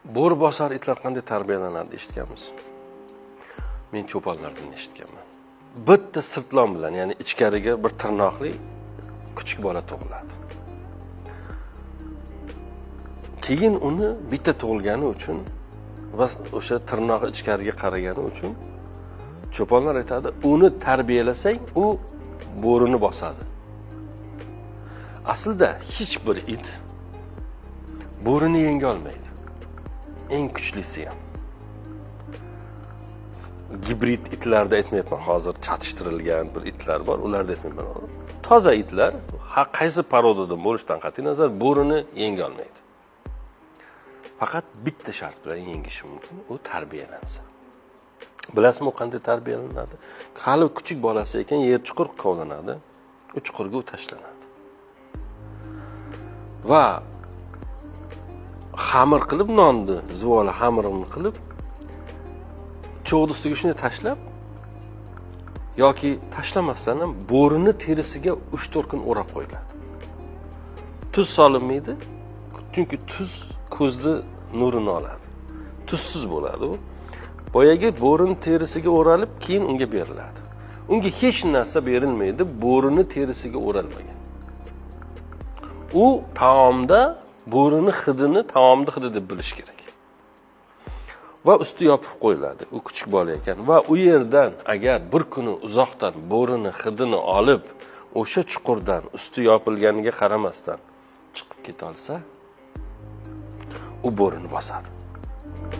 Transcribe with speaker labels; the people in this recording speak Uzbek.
Speaker 1: Bo'ri bosar itlar qanday tarbiyalanadi eshitganmiz. Men cho'ponlardan eshitganman. Bitta sirtlon bilan, ya'ni ichkariga bir tirnoqli kichik bola tug'iladi. Keyin uni bitta tug'ilgani uchun va o'sha tirnoqi ichkariga qaragani uchun cho'ponlar aytadi, uni tarbiyalasang, u bo'rini bosadi. Aslida hech bir it bo'rini yenga olmaydi. Eng kuchlisi ham. Gibrid itlarda aytmayapman, hozir chatishtirilgan bir itlar bor, ularda aytmayman. Toza itlar qaysi parodadan bo'lishidan qat'iy nazar bo'rini yenga olmaydi. Faqat bitta shart bilan yengishi mumkin, u tarbiyalansa. Bilasizmi, u qanday tarbiyalanadi? Hali kichik bolasi ekan, yer chuqur kovlanadi, u chuqurga tashlanadi. Va xamir qilib, nonni, zuvoli xamirini qilib, cho'g'ni ustiga shuni tashlab yoki tashlamasdan ham bo'rini terisiga 3-4 kun o'rab qo'yiladi. Tuz solinmaydi, chunki tuz ko'zni nurini oladi. Tuzsiz bo'ladi u. Boyagi bo'rini terisiga o'ralib, keyin unga beriladi. Unga hech narsa berilmaydi, bo'rini terisiga o'ralmagan. U taomda bo'rini hidini taomda hidi deb bilish kerak. Va usti yopib qo'yiladi. U kichik bola ekan va u yerdan agar bir kuni uzoqdan bo'rini hidini olib, o'sha chuqurdan usti yopilganiga qaramasdan chiqib keta olsa, u bo'rini bosadi.